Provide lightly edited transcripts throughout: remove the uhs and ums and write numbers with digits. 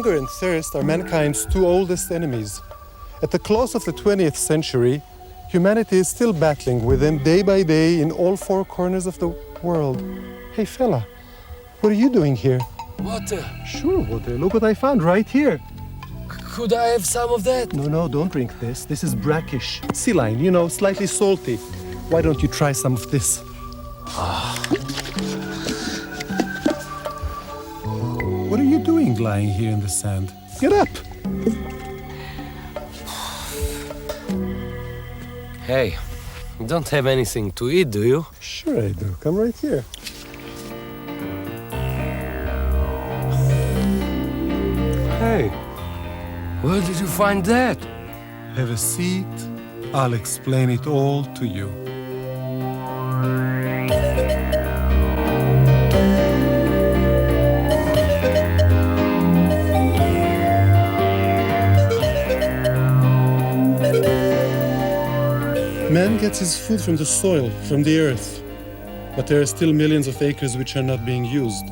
Hunger and thirst are mankind's two oldest enemies. At the close of the 20th century, humanity is still battling with them day by day in all four corners of the world. Hey fella, what are you doing here? Water. Sure, water. Look what I found right here. Could I have some of that? No, don't drink this. This is brackish. Sea lion, slightly salty. Why don't you try some of this? What are you doing lying here in the sand? Get up! Hey, you don't have anything to eat, do you? Sure I do. Come right here. Hey, Where did you find that? have a seat. I'll explain it all to you. Man gets his food from the soil, from the earth. But there are still millions of acres which are not being used.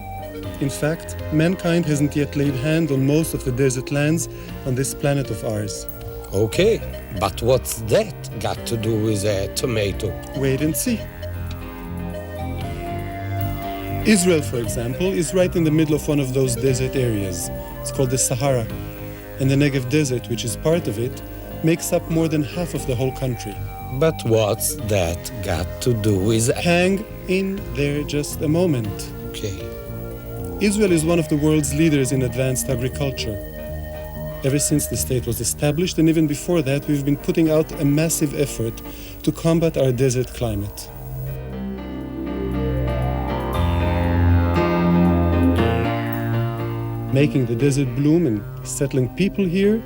In fact, mankind hasn't yet laid hand on most of the desert lands on this planet of ours. Okay, but what's that got to do with a tomato? Wait and see. Israel, for example, is right in the middle of one of those desert areas. It's called the Sahara. And the Negev Desert, which is part of it, makes up more than half of the whole country. But what's that got to do with... Hang in there just a moment. Okay. Israel is one of the world's leaders in advanced agriculture. Ever since the state was established, and even before that, we've been putting out a massive effort to combat our desert climate. Making the desert bloom and settling people here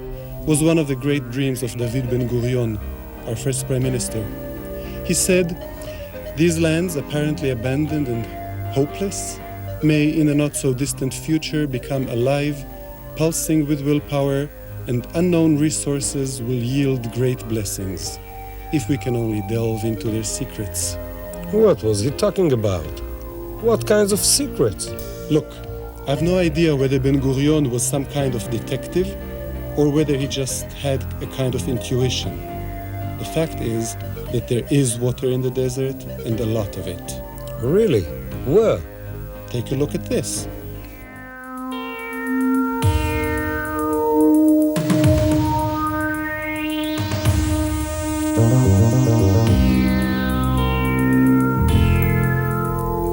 was one of the great dreams of David Ben-Gurion, our first prime minister. He said, "These lands, apparently abandoned and hopeless, may in a not-so-distant future become alive, pulsing with willpower, and unknown resources will yield great blessings, if we can only delve into their secrets." What was he talking about? What kinds of secrets? Look, I've no idea whether Ben-Gurion was some kind of detective or whether he just had a kind of intuition. The fact is that there is water in the desert, and a lot of it. Really? Where? Take a look at this.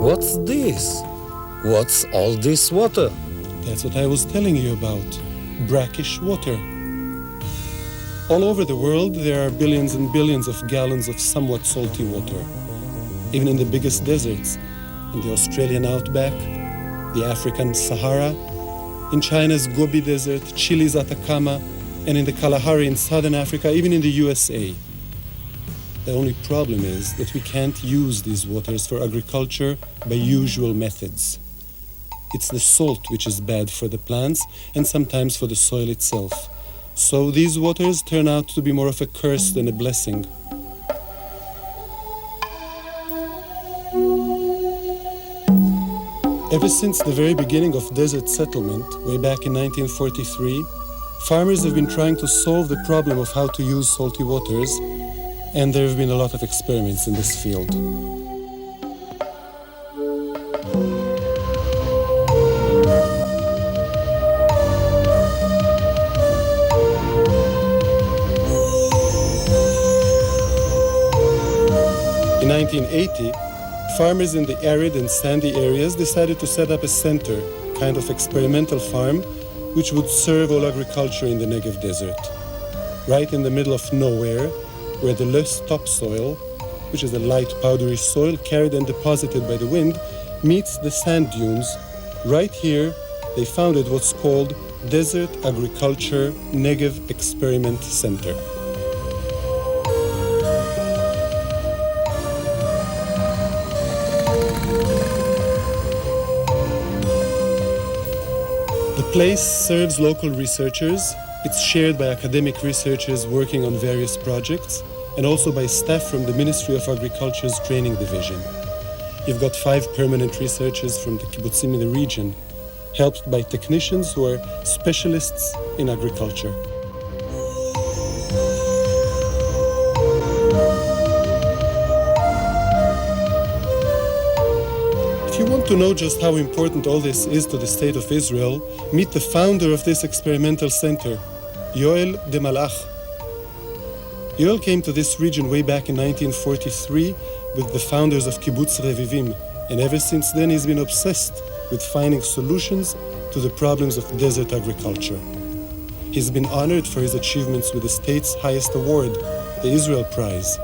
What's this? What's all this water? That's what I was telling you about. Brackish water. All over the world, there are billions and billions of gallons of somewhat salty water. Even in the biggest deserts, in the Australian outback, the African Sahara, in China's Gobi Desert, Chile's Atacama, and in the Kalahari in southern Africa, even in the USA. The only problem is that we can't use these waters for agriculture by usual methods. It's the salt which is bad for the plants and sometimes for the soil itself. So these waters turn out to be more of a curse than a blessing. Ever since the very beginning of desert settlement, way back in 1943, farmers have been trying to solve the problem of how to use salty waters, and there have been a lot of experiments in this field. In 1980, farmers in the arid and sandy areas decided to set up a center, kind of experimental farm, which would serve all agriculture in the Negev Desert. Right in the middle of nowhere, where the loess topsoil, which is a light powdery soil carried and deposited by the wind, meets the sand dunes, right here they founded what's called Desert Agriculture Negev Experiment Center. The place serves local researchers. It's shared by academic researchers working on various projects, and also by staff from the Ministry of Agriculture's Training Division. You've got 5 permanent researchers from the kibbutzim in the region, helped by technicians who are specialists in agriculture. If you want to know just how important all this is to the State of Israel, meet the founder of this experimental center, Yoel de Malach. Yoel came to this region way back in 1943 with the founders of Kibbutz Revivim, and ever since then he's been obsessed with finding solutions to the problems of desert agriculture. He's been honored for his achievements with the state's highest award, the Israel Prize.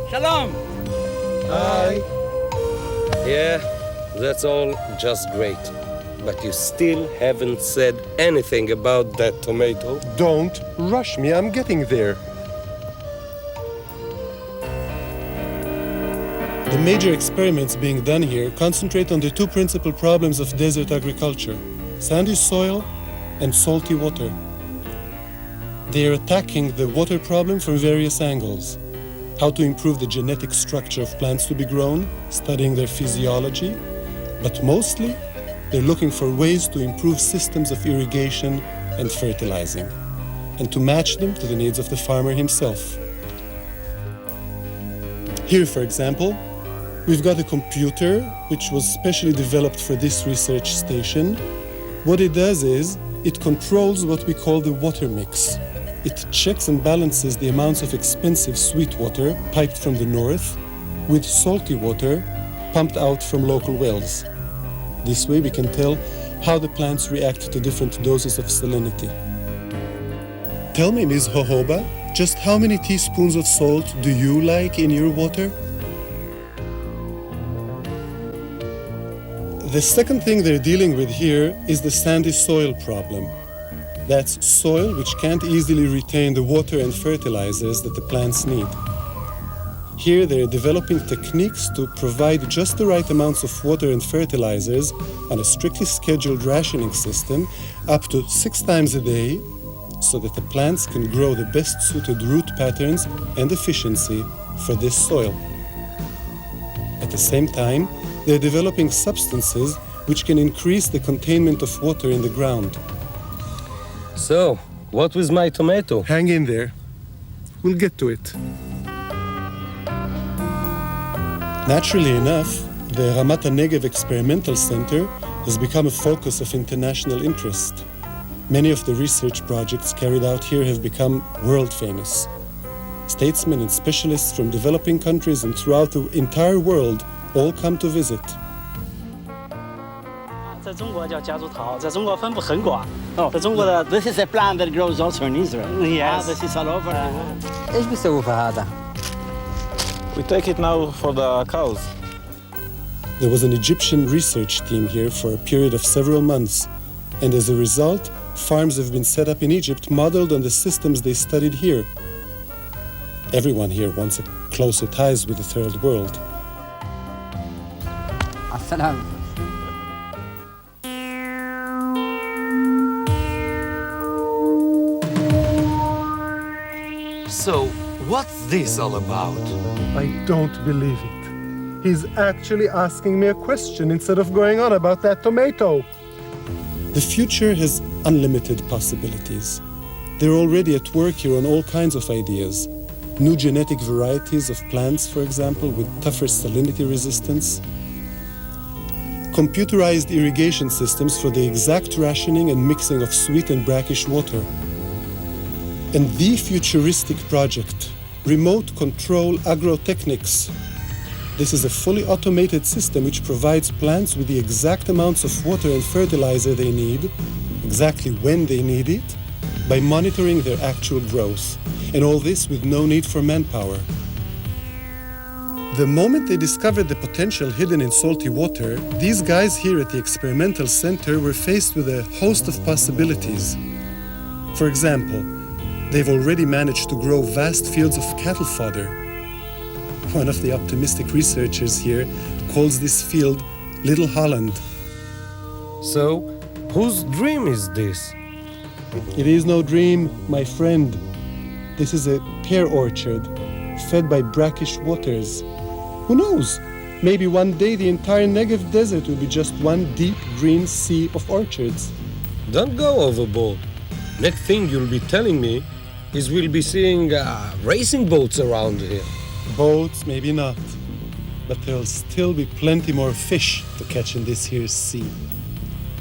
Shalom! Hi! Yeah, that's all just great. But you still haven't said anything about that tomato. Don't rush me, I'm getting there. The major experiments being done here concentrate on the two principal problems of desert agriculture: sandy soil and salty water. They are attacking the water problem from various angles: how to improve the genetic structure of plants to be grown, studying their physiology, but mostly they're looking for ways to improve systems of irrigation and fertilizing, and to match them to the needs of the farmer himself. Here, for example, we've got a computer which was specially developed for this research station. What it does is it controls what we call the water mix. It checks and balances the amounts of expensive sweet water piped from the north with salty water pumped out from local wells. This way we can tell how the plants react to different doses of salinity. Tell me, Ms. Hohoba, just how many teaspoons of salt do you like in your water? The second thing they're dealing with here is the sandy soil problem. That's soil which can't easily retain the water and fertilizers that the plants need. Here they're developing techniques to provide just the right amounts of water and fertilizers on a strictly scheduled rationing system up to 6 times a day, so that the plants can grow the best suited root patterns and efficiency for this soil. At the same time, they're developing substances which can increase the containment of water in the ground. So, what with my tomato? Hang in there. We'll get to it. Naturally enough, the Ramat Negev Experimental Center has become a focus of international interest. Many of the research projects carried out here have become world famous. Statesmen and specialists from developing countries and throughout the entire world all come to visit. 在中国叫夹竹桃，在中国分布很广。在中国的 This is a plant that grows also in Israel. Yes. This is all over. ايش بيسووا في هذا؟ We take it now for the cows. There was an Egyptian research team here for a period of several months, and as a result, farms have been set up in Egypt modeled on the systems they studied here. Everyone here wants a closer ties with the third world. السلام. So, what's this all about? I don't believe it. He's actually asking me a question instead of going on about that tomato. The future has unlimited possibilities. They're already at work here on all kinds of ideas. New genetic varieties of plants, for example, with tougher salinity resistance. Computerized irrigation systems for the exact rationing and mixing of sweet and brackish water. And the futuristic project, Remote Control Agrotechnics. This is a fully automated system which provides plants with the exact amounts of water and fertilizer they need, exactly when they need it, by monitoring their actual growth. And all this with no need for manpower. The moment they discovered the potential hidden in salty water, these guys here at the experimental center were faced with a host of possibilities. For example, they've already managed to grow vast fields of cattle fodder. One of the optimistic researchers here calls this field Little Holland. So, whose dream is this? It is no dream, my friend. This is a pear orchard, fed by brackish waters. Who knows? Maybe one day the entire Negev desert will be just one deep green sea of orchards. Don't go overboard. Next thing you'll be telling me is we'll be seeing racing boats around here. Boats, maybe not. But there'll still be plenty more fish to catch in this here sea.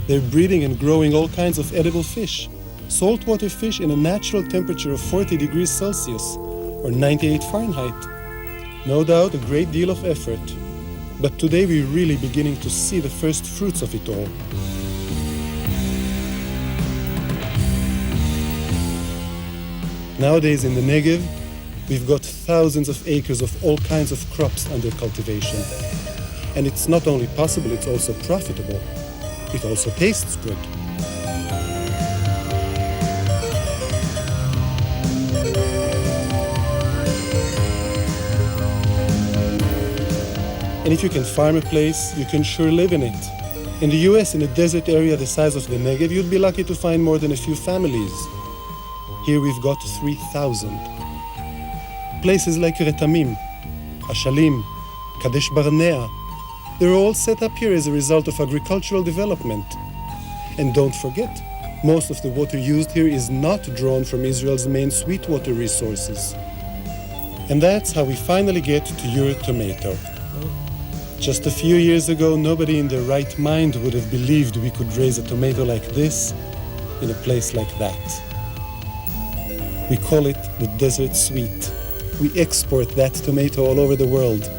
They're breeding and growing all kinds of edible fish. Saltwater fish in a natural temperature of 40 degrees Celsius, or 98 Fahrenheit. No doubt a great deal of effort. But today we're really beginning to see the first fruits of it all. Nowadays in the Negev, we've got thousands of acres of all kinds of crops under cultivation. And it's not only possible, it's also profitable. It also tastes good. And if you can farm a place, you can sure live in it. In the US, in a desert area the size of the Negev, you'd be lucky to find more than a few families. Here we've got 3,000. Places like Retamim, Ashalim, Kadesh Barnea, they're all set up here as a result of agricultural development. And don't forget, most of the water used here is not drawn from Israel's main sweetwater resources. And that's how we finally get to your tomato. Just a few years ago, nobody in their right mind would have believed we could raise a tomato like this in a place like that. We call it the desert sweet. We export that tomato all over the world.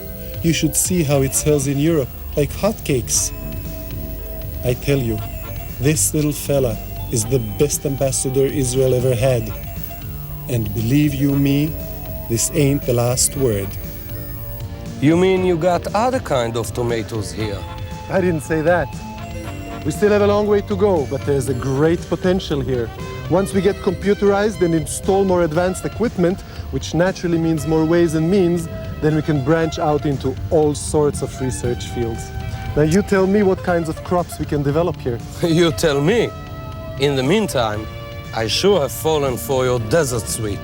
You should see how it sells in Europe, like hotcakes. I tell you, this little fella is the best ambassador Israel ever had. And believe you me, this ain't the last word. You mean you got other kind of tomatoes here? I didn't say that. We still have a long way to go, but there's a great potential here. Once we get computerized and install more advanced equipment, which naturally means more ways and means, then we can branch out into all sorts of research fields. Now you tell me what kinds of crops we can develop here. You tell me. In the meantime, I sure have fallen for your desert sweet.